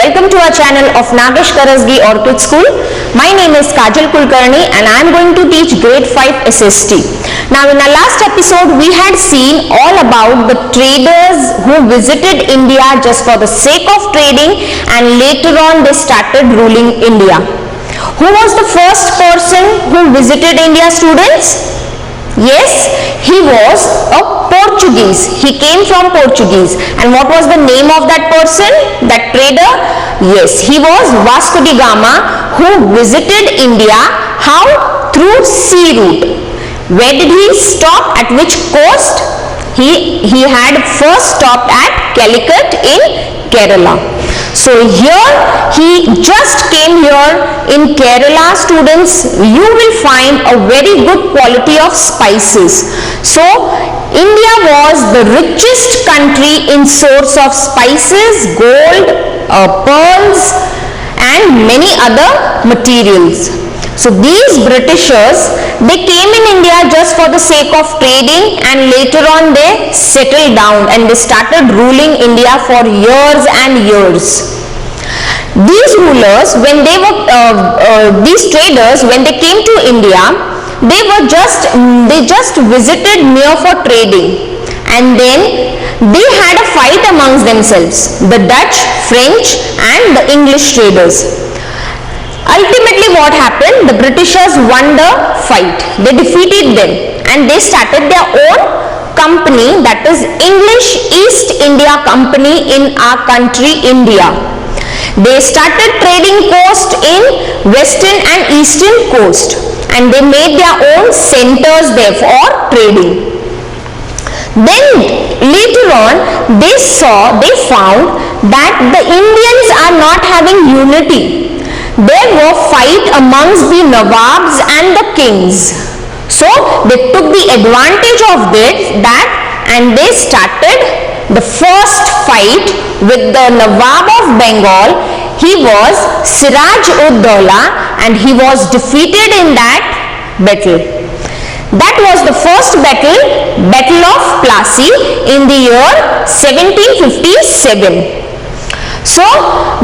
Welcome to our channel of Nagesh Karasgi Orchid School. My name is Kajal Kulkarni and I am going to teach grade 5 SST. Now in our last episode we had seen all about the traders who visited India just for the sake of trading and later on they started ruling India. Who was the first person who visited India, students? Yes, he was a Portuguese. He came from Portuguese. And what was the name of that person, that trader? Yes, he was Vasco da Gama, who visited India. How? Through sea route. Where did he stop? At which coast? He had first stopped at Calicut in Kerala. So here he just came here in Kerala, students. You will find a very good quality of spices. So India was the richest country in source of spices, gold, pearls and many other materials. So these Britishers, they came in India just for the sake of trading and later on they settled down and they started ruling India for years and years. These rulers, when they were, these traders, when they came to India, they just visited mere for trading and then they had a fight amongst themselves, the Dutch, French and the English traders. Ultimately what happened? The Britishers won the fight. They defeated them and they started their own company, that is English East India Company in our country India. They started trading coast in western and eastern coast and they made their own centers there for trading. Then later on they found that the Indians are not having unity. There were fight amongst the Nawabs and the kings. So they took the advantage of that and they started the first fight with the Nawab of Bengal. He was Siraj-ud-Dowla and he was defeated in that battle. That was the first battle, Battle of Plassey in the year 1757. So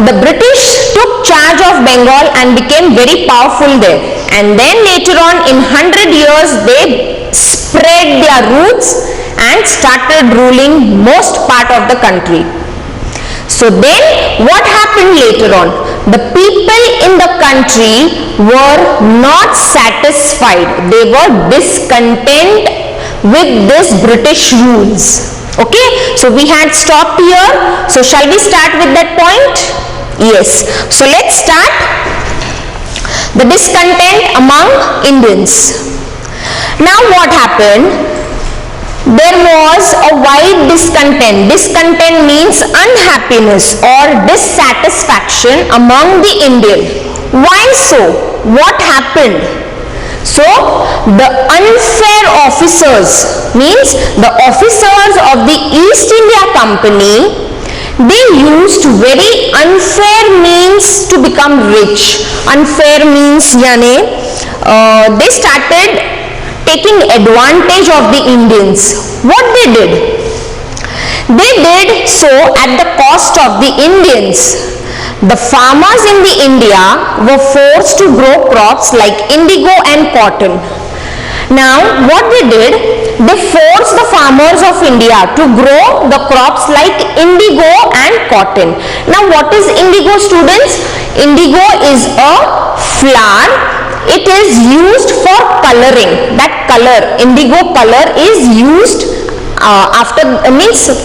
the British took charge of Bengal and became very powerful there. And then later on in 100 years they spread their roots and started ruling most part of the country. So then what happened later on? The people in the country were not satisfied. They were discontent with this British rules. Okay, so we had stopped here. So shall we start with that point? Yes. So let's start. The discontent among Indians. Now what happened? There was a wide discontent. Discontent means unhappiness or dissatisfaction among the Indian. Why so? What happened? So the unfair officers, means the officers of the East India Company, they used very unfair means to become rich. Unfair means they started taking advantage of the Indians. What they did? They did so at the cost of the Indians. The farmers in the India were forced to grow crops like indigo and cotton. Now what they did? They forced the farmers of India to grow the crops like indigo and cotton. Now what is indigo, students? Indigo is a flower. It is used for coloring. That color, indigo color, is used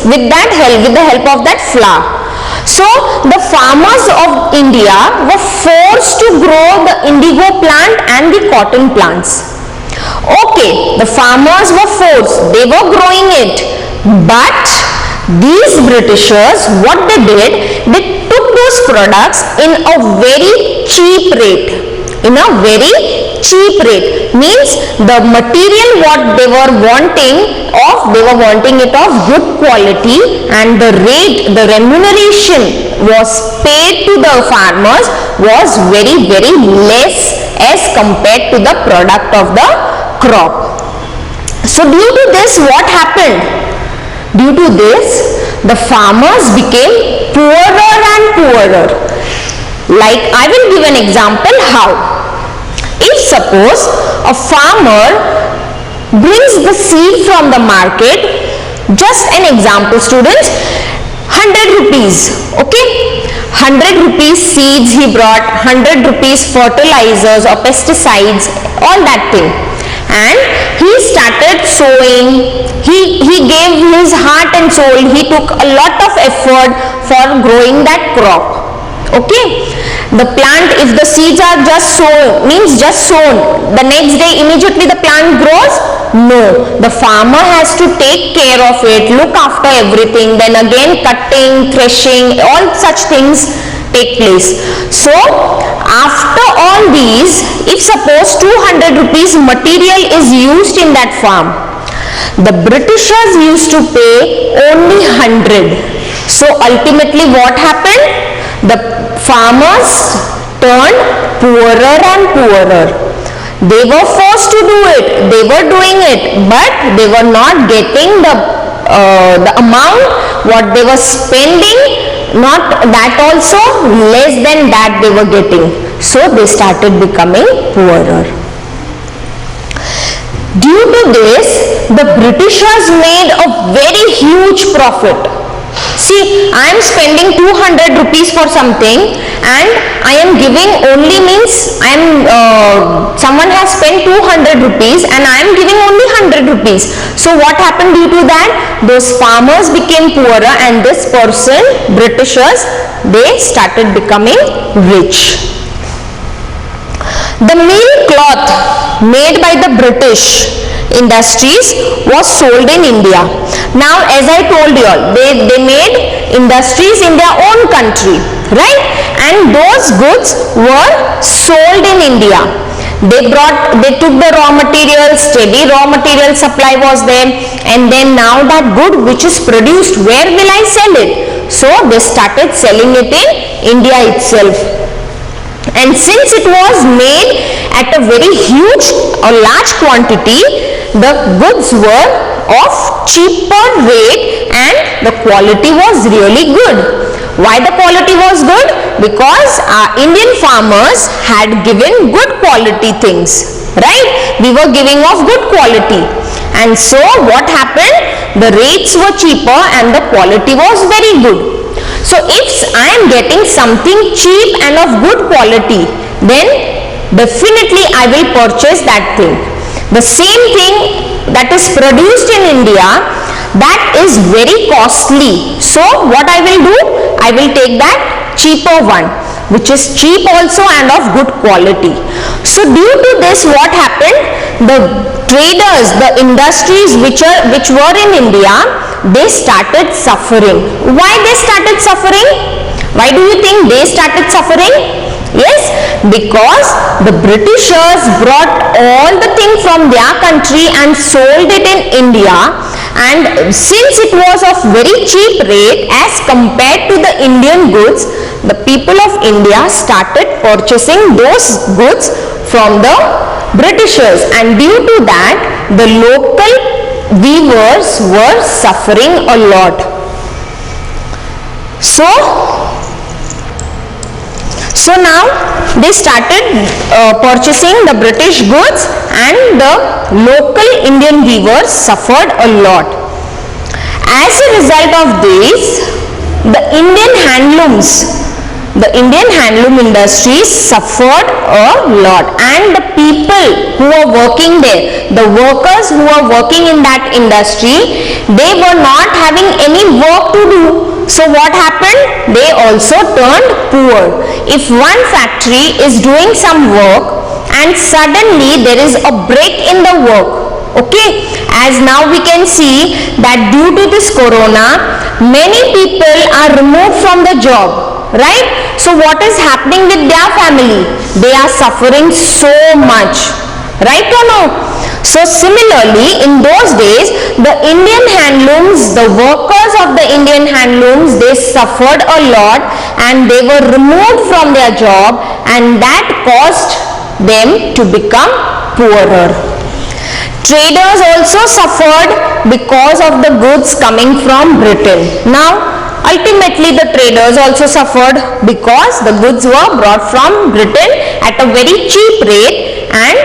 with the help of that flower. So the farmers of India were forced to grow the indigo plant and the cotton plants. Okay, the farmers were forced, they were growing it, but these Britishers, what they did, they took those products in a very cheap rate. Means the material what they were wanting it of good quality and the rate, the remuneration was paid to the farmers was very less as compared to the product of the crop. So due to this, what happened? Due to this, the farmers became poorer and poorer. Like, I will give an example how. If suppose a farmer brings the seed from the market, just an example students, 100 rupees, okay, 100 rupees seeds he brought, 100 rupees fertilizers or pesticides, all that thing, and he started sowing. He gave his heart and soul, he took a lot of effort for growing that crop. Okay, the plant, if the seeds are just sown, means just sown, the next day immediately the plant grows? No, the farmer has to take care of it, look after everything, then again cutting, threshing, all such things take place. So after all these, if suppose 200 rupees material is used in that farm, the Britishers used to pay only 100. So ultimately what happened? The farmers turned poorer and poorer. They were forced to do it, they were doing it, but they were not getting the amount what they were spending, not that also, less than that they were getting. So they started becoming poorer. Due to this, the Britishers made a very huge profit. See, I am spending 200 rupees for something and I am giving only, means I am someone has spent 200 rupees and I am giving only 100 rupees. So what happened due to that? Those farmers became poorer and this person, Britishers, they started becoming rich. The mill cloth made by the British industries was sold in India. Now as I told you all, they made industries in their own country, right? And those goods were sold in India. They took the raw materials, steady raw material supply was there, and then now that good which is produced, where will I sell it? So they started selling it in India itself. And since it was made at a very huge or large quantity, the goods were of cheaper rate and the quality was really good. Why the quality was good? Because our Indian farmers had given good quality things, right? We were giving of good quality, and so what happened? The rates were cheaper and the quality was very good. So if I am getting something cheap and of good quality, then definitely I will purchase that thing. The same thing that is produced in India, that is very costly. So what I will do? I will take that cheaper one, which is cheap also and of good quality. So due to this, what happened? The traders, the industries which were in India, they started suffering. Why they started suffering? Why do you think they started suffering? Yes, because the Britishers brought all the things from their country and sold it in India, and since it was of very cheap rate as compared to the Indian goods, the people of India started purchasing those goods from the Britishers, and due to that the local weavers were suffering a lot. So now they started purchasing the British goods and the local Indian weavers suffered a lot. As a result of this, the Indian handloom industries suffered a lot, and the people who were working there, the workers who were working in that industry, they were not having any work to do. So what happened? They also turned poor. If one factory is doing some work and suddenly there is a break in the work, okay, as now we can see that due to this corona, many people are removed from the job, right? So what is happening with their family? They are suffering so much, right or no? So similarly, in those days, the Indian handlooms, the workers of the Indian handlooms, they suffered a lot and they were removed from their job, and that caused them to become poorer. Traders also suffered because of the goods coming from Britain. Now, Ultimately, the traders also suffered because the goods were brought from Britain at a very cheap rate and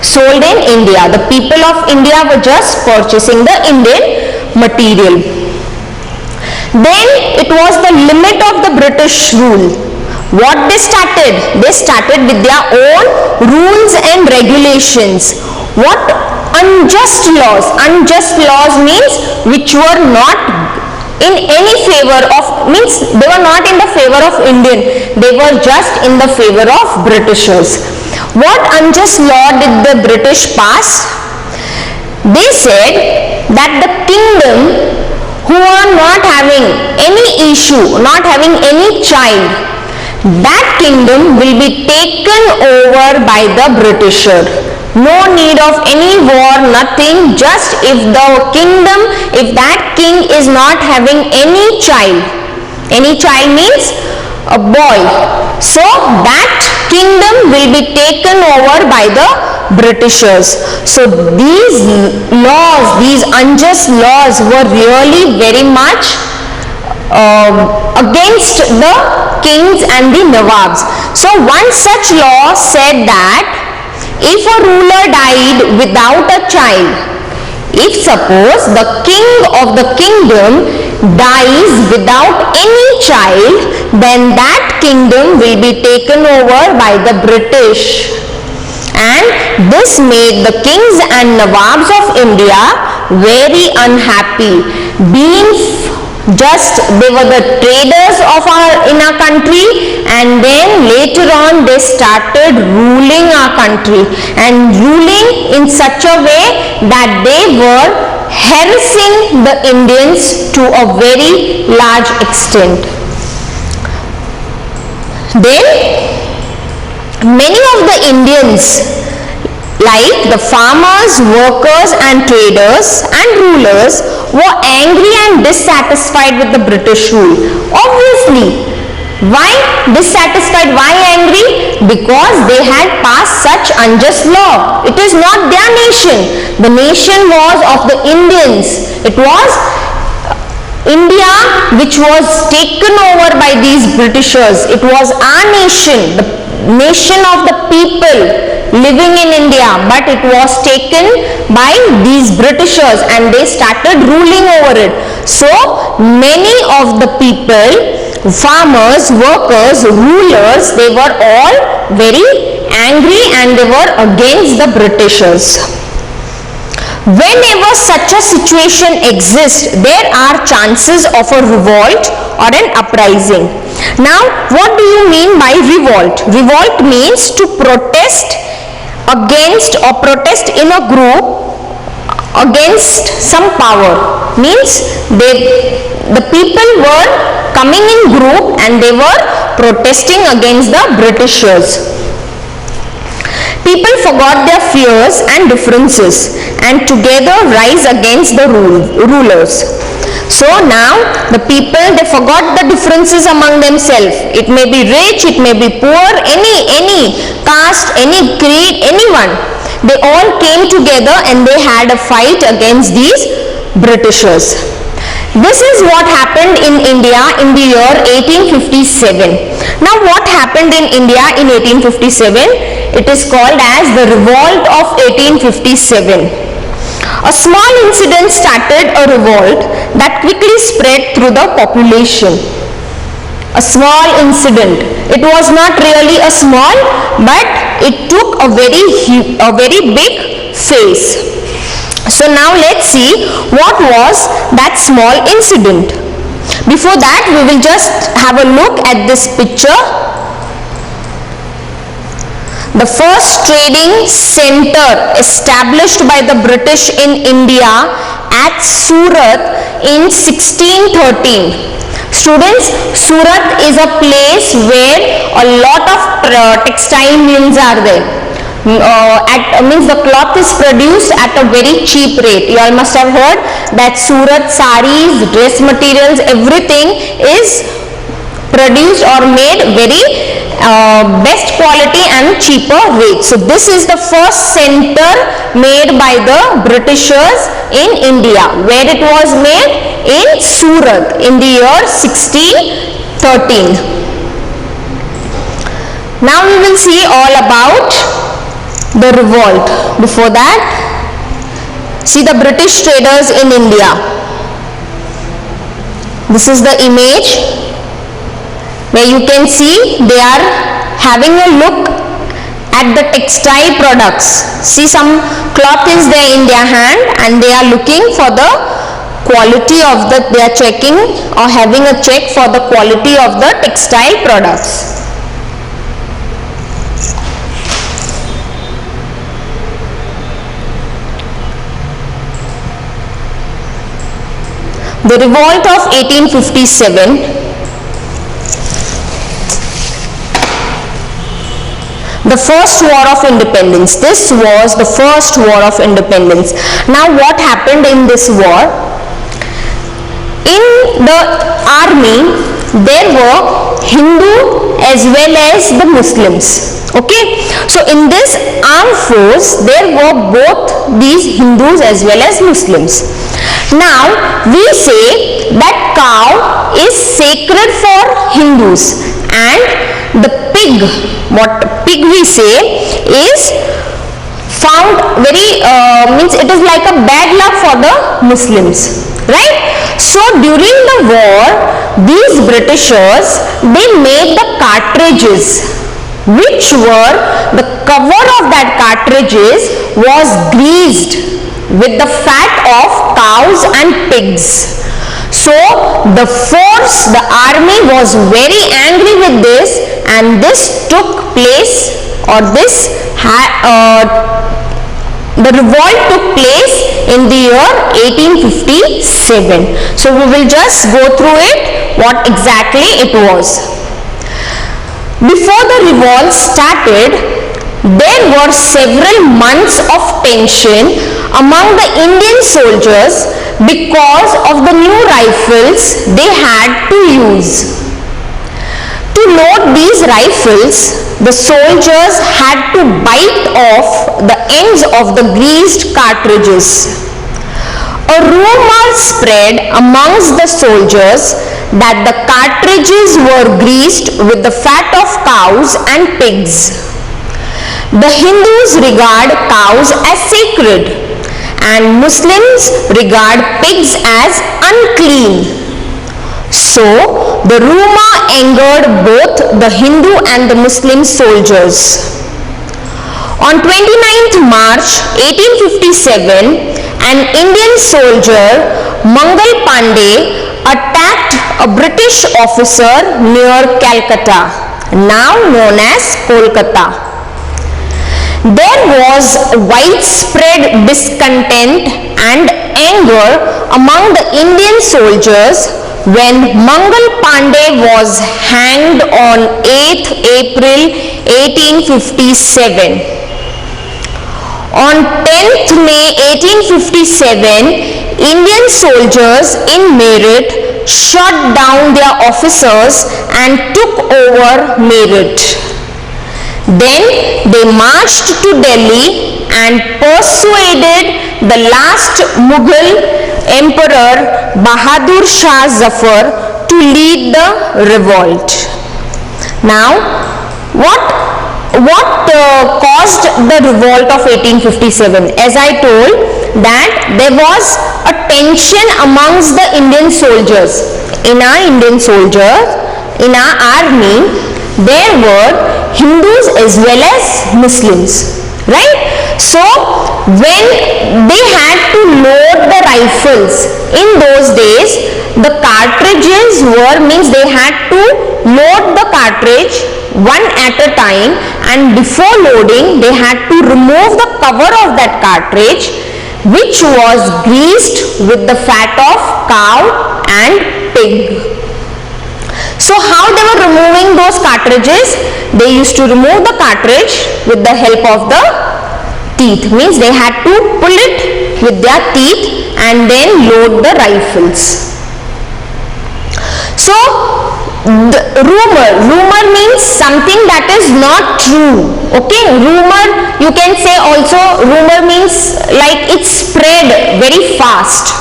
sold in India. The people of India were just purchasing the Indian material. Then it was the limit of the British rule. What they started? They started with their own rules and regulations. What unjust laws? Unjust laws means which were not in any favor of, means they were not in the favor of Indian, they were just in the favor of Britishers. What unjust law did the British pass? They said that the kingdom who are not having any issue, not having any child, that kingdom will be taken over by the Britisher. No need of any war, nothing, just if the kingdom, if that king is not having any child means a boy, so that kingdom will be taken over by the Britishers. So these laws, these unjust laws were really very much against the kings and the Nawabs. So one such law said that if a ruler died without a child, if suppose the king of the kingdom dies without any child, then that kingdom will be taken over by the British. And this made the kings and Nawabs of India very unhappy. Being just they were the traders of in our country, and then later on they started ruling our country and ruling in such a way that they were harassing the Indians to a very large extent. Then many of the Indians, like the farmers, workers and traders and rulers, were angry and dissatisfied with the British rule. Obviously, why dissatisfied, why angry? Because they had passed such unjust law. It is not their nation. The nation was of the Indians. It was India which was taken over by these Britishers. It was our nation, the nation of the people living in India, but it was taken by these Britishers and they started ruling over it. So many of the people, farmers, workers, rulers, they were all very angry and they were against the Britishers. Whenever such a situation exists, there are chances of a revolt or an uprising. Now, what do you mean by revolt? Revolt means to protest against or protest in a group against some power. Means the people were coming in group and they were protesting against the Britishers. People forgot their fears and differences and together rise against the rulers. So now the people, they forgot the differences among themselves. It may be rich, it may be poor, any caste, any creed, anyone. They all came together and they had a fight against these Britishers. This is what happened in India in the year 1857. Now what happened in India in 1857? It is called as the Revolt of 1857. A small incident started a revolt that quickly spread through the population. A small incident. It was not really a small, but it took a very big phase. So now let's see what was that small incident. Before that, we will just have a look at this picture. The first trading center established by the British in India at Surat in 1613. Students, Surat is a place where a lot of textile mills are there. Means the cloth is produced at a very cheap rate. You all must have heard that Surat saris, dress materials, everything is produced or made very best quality and cheaper rate. So this is the first center made by the Britishers in India. Where it was made? In Surat. Surat in the year 1613. Now we will see all about the revolt. Before that, see the British traders in India. This is the image where you can see they are having a look at the textile products. See, some cloth is there in their hand and they are looking for the quality of the, they are checking or having a check for the quality of the textile products. The revolt of 1857. The first war of independence. This was the first war of independence. Now what happened in this war? In the army there were Hindu as well as the Muslims. Okay, so in this armed force there were both these Hindus as well as Muslims. Now we say that cow is sacred for Hindus and the pig, what pig we say, is found very means it is like a bad luck for the Muslims, right? So during the war these Britishers, they made the cartridges, which were, the cover of that cartridges was greased with the fat of cows and pigs. So the force, the army was very angry with this, and this took place, or this the revolt took place in the year 1857. So we will just go through it, what exactly it was. Before the revolt started, there were several months of tension among the Indian soldiers because of the new rifles they had to use. To load these rifles, the soldiers had to bite off the ends of the greased cartridges. A rumor spread amongst the soldiers that the cartridges were greased with the fat of cows and pigs. The Hindus regard cows as sacred and Muslims regard pigs as unclean. So the rumor angered both the Hindu and the Muslim soldiers. On 29th March 1857, an Indian soldier, Mangal Pandey, attacked a British officer near Calcutta, now known as Kolkata. There was widespread discontent and anger among the Indian soldiers when Mangal Pandey was hanged on 8th April 1857. On 10th May 1857, Indian soldiers in Meerut shot down their officers and took over Meerut. Then they marched to Delhi and persuaded the last Mughal emperor Bahadur Shah Zafar to lead the revolt. Now, what caused the revolt of 1857? As I told that there was a tension amongst the Indian soldiers. In our Indian soldiers, in our army, there were Hindus as well as Muslims, right? So when they had to load the rifles, in those days the cartridges were, means they had to load the cartridge one at a time, and before loading they had to remove the cover of that cartridge, which was greased with the fat of cow and pig. So how they were removing those cartridges? They used to remove the cartridge with the help of the teeth, means they had to pull it with their teeth and then load the rifles. So the rumor means something that is not true. Okay, rumor, you can say also rumor means like it spread very fast.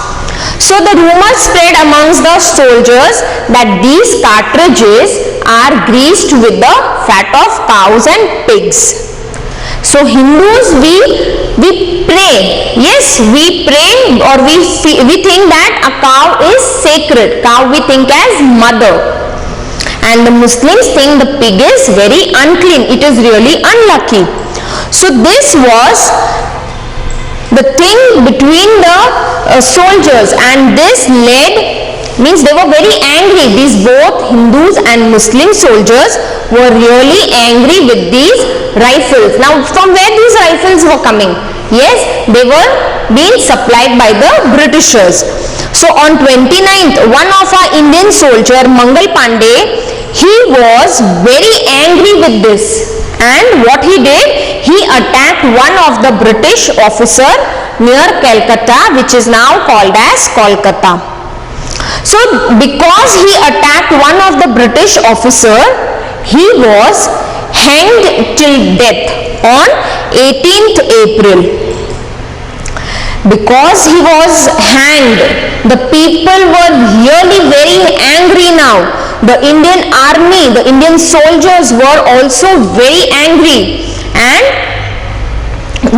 So the rumor spread amongst the soldiers that these cartridges are greased with the fat of cows and pigs. So Hindus, we pray, yes, we pray, or we think that a cow is sacred. Cow we think as mother, and the Muslims think the pig is very unclean. It is really unlucky. So this was the thing between the soldiers, and this led, means they were very angry. These both Hindus and Muslim soldiers were really angry with these rifles. Now from where these rifles were coming? Yes, they were being supplied by the Britishers. So on 29th, one of our Indian soldier, Mangal Pandey, he was very angry with this, and what he did, he attacked one of the British officer near Calcutta, which is now called as Kolkata. So because he attacked one of the British officer, he was hanged till death on 18th April. Because he was hanged, the people were really very angry now. The Indian army, the Indian soldiers were also very angry, and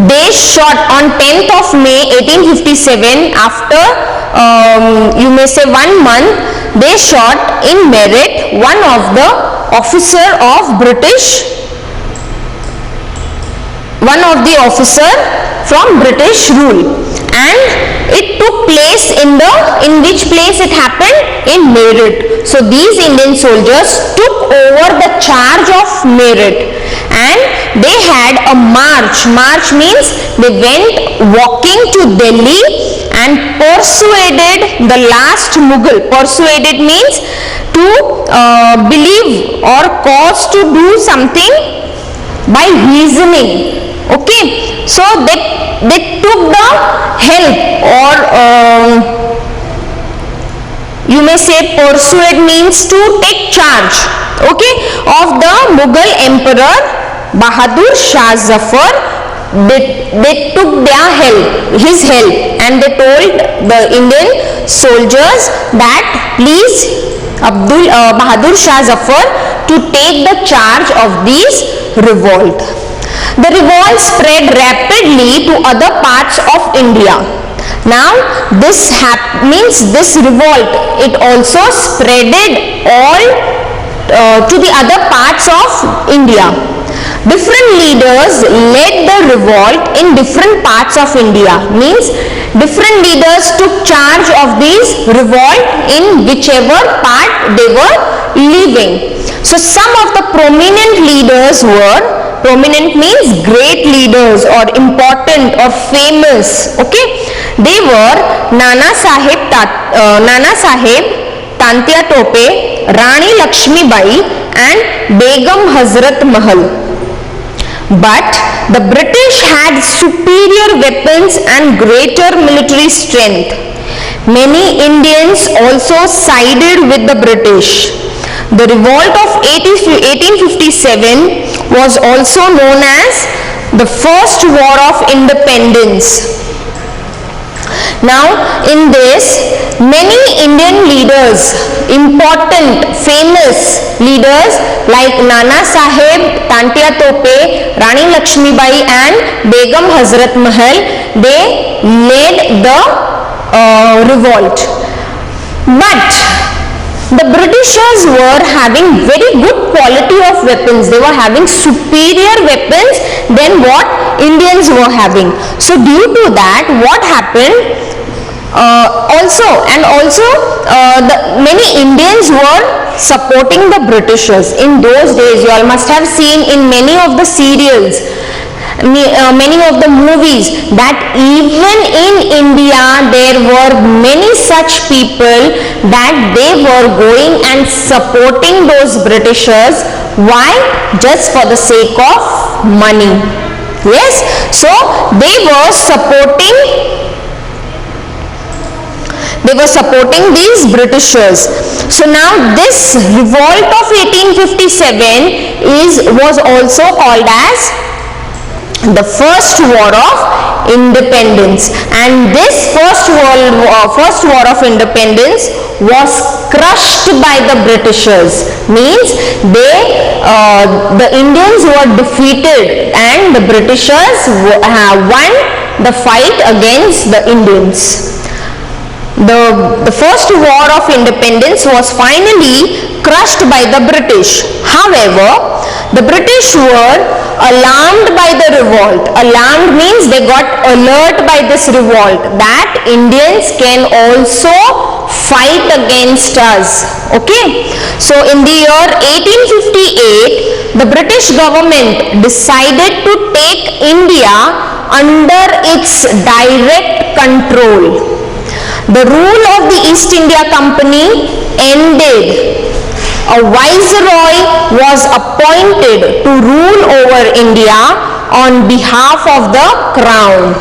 they shot on 10th of May 1857, after you may say 1 month, they shot in Meerut one of the officer of British, one of the officer from British rule, and it took place in which place it happened? In Meerut. So these Indian soldiers took over the charge of Meerut, and they had a march. March means they went walking to Delhi and persuaded the last Mughal. Persuaded means to believe or cause to do something by reasoning. Okay, so they took the help, or you may say persuade means to take charge, okay, of the Mughal emperor Bahadur Shah Zafar. They took his help, and they told the Indian soldiers that please Bahadur Shah Zafar to take the charge of this revolt. The revolt spread rapidly to other parts of India. Now this means this revolt, it also spreaded all to the other parts of India. Different leaders led the revolt in different parts of India. Means different leaders took charge of this revolt in whichever part they were living. So some of the prominent leaders were, prominent means great leaders or important or famous, okay, they were Nana Sahib Tantia Tope, Rani Lakshmi Bai and Begum Hazrat Mahal. But the British had superior weapons and greater military strength. Many Indians also sided with the British. The revolt of 1857 was also known as the First War of Independence. Now in this, many Indian leaders, important famous leaders like Nana Sahib Tantia Tope, Rani Lakshmi Bai and Begum Hazrat Mahal, they led the revolt. But the Britishers were having very good quality of weapons. They were having superior weapons than what Indians were having. So due to that, what happened? Many Indians were supporting the Britishers. In those days, you all must have seen in many of the serials, many of the movies, that even in India there were many such people that they were going and supporting those Britishers. Why? Just for the sake of money. Yes, so they were supporting these Britishers. So now this revolt of 1857 was also called as the First War of independence, and this first war of independence was crushed by the Britishers. Means the Indians were defeated and the Britishers won the fight against the Indians. The first war of independence was finally crushed by the British. However, the British were alarmed by the revolt. Alarmed means they got alert by this revolt that Indians can also fight against us. Okay. So in the year 1858, the British government decided to take India under its direct control. The rule of the East India Company ended. A viceroy was appointed to rule over India on behalf of the crown.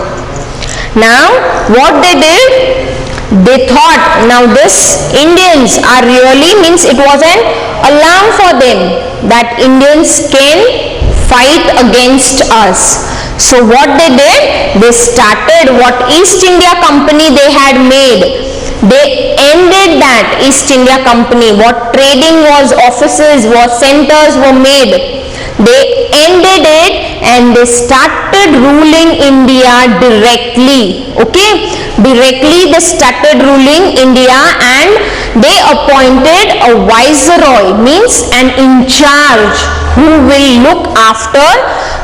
Now, what they did? They thought, now this Indians are really, means it was an alarm for them that Indians can fight against us. So what they did? They started what East India Company they had made. They ended that East India Company. What trading was, offices, what centers were made. They ended it and they started ruling India directly. Okay? Directly they started ruling India and they appointed a viceroy, means an in charge who will look after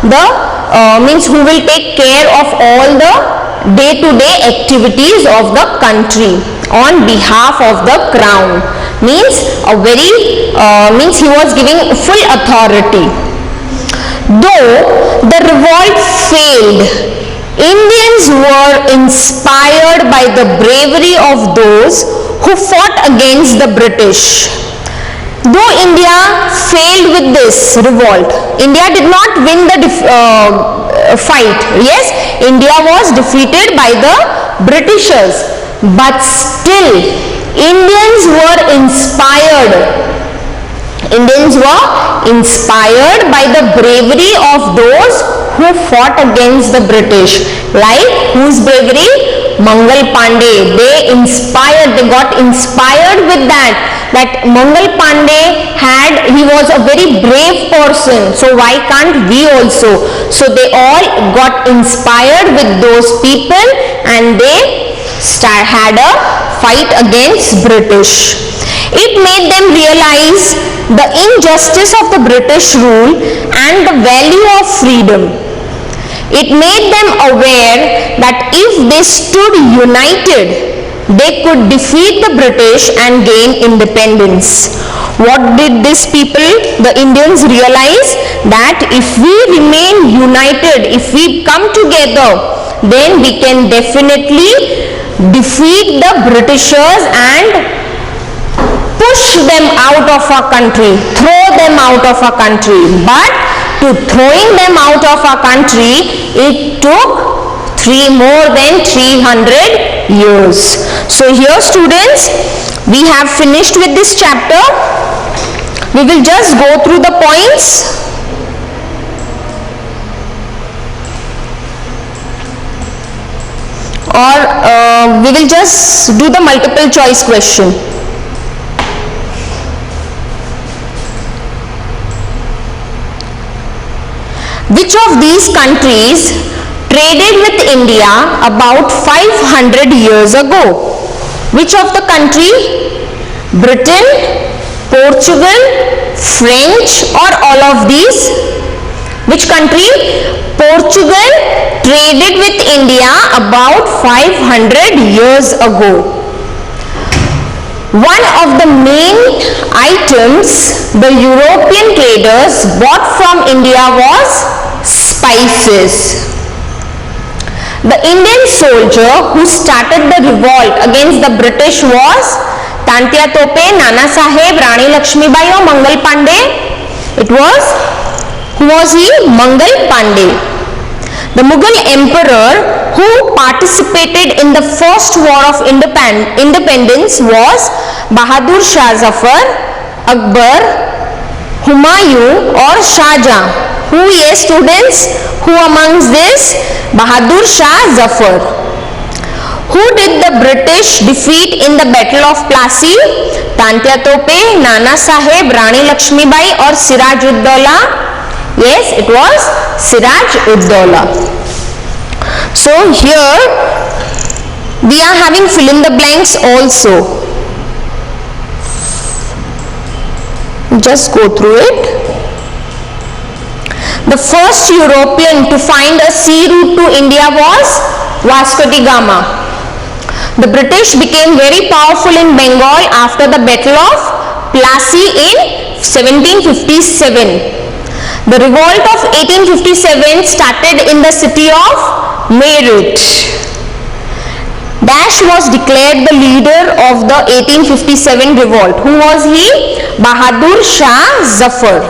the means who will take care of all the day-to-day activities of the country on behalf of the crown. Means a very means he was giving full authority. Though the revolt failed, Indians were inspired by the bravery of those who fought against the British. Though India failed with this revolt, India did not win the fight. Yes, India was defeated by the Britishers, but still Indians were inspired. Indians were inspired by the bravery of those who fought against the British. Like whose bravery? Mangal Pandey. They got inspired with that Mangal Pandey he was a very brave person, so why can't we also? So they all got inspired with those people and they had a fight against British. It made them realize the injustice of the British rule and the value of freedom. It made them aware that if they stood united, they could defeat the British and gain independence. What did these people, the Indians, realize? That if we remain united, if we come together, then we can definitely defeat the Britishers and push them out of our country, throw them out of our country. But to throwing them out of our country, it took more than 300 years. So here students, we have finished with this chapter. We will just go through the points. Or we will just do the multiple choice question. Which of these countries traded with India about 500 years ago? Which of the country? Britain, Portugal, French, or all of these? Which country? Portugal traded with India about 500 years ago. One of the main items the European traders bought from India was spices. The Indian soldier who started the revolt against the British was Tantia Tope, Nana Saheb, Rani Lakshmibai or Mangal Pandey? It was, who was he? Mangal Pandey. The Mughal emperor who participated in the first war of independence was Bahadur Shah Zafar, Akbar, Humayun or Shah Jahan. Who, yes students, who amongst this? Bahadur Shah Zafar. Who did the British defeat in the Battle of Plassey? Tantia Tope, Nana Sahib, Rani Lakshmibai or Siraj ud Daula? Yes, it was Siraj ud Daula. So here we are having fill in the blanks also. Just go through it. The first European to find a sea route to India was Vasco da Gama. The British became very powerful in Bengal after the Battle of Plassey in 1757. The revolt of 1857 started in the city of Meerut. Dash was declared the leader of the 1857 revolt. Who was he? Bahadur Shah Zafar.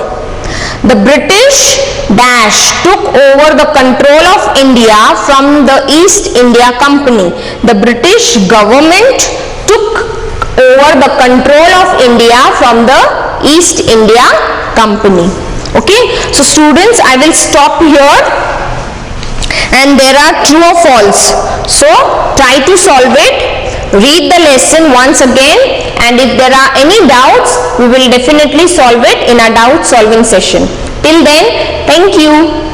The British Dash took over the control of India from the East India Company. The British government took over the control of India from the East India Company. Okay, so students, I will stop here, and there are true or false. So try to solve it, read the lesson once again, and if there are any doubts, we will definitely solve it in a doubt solving session. Till then, thank you.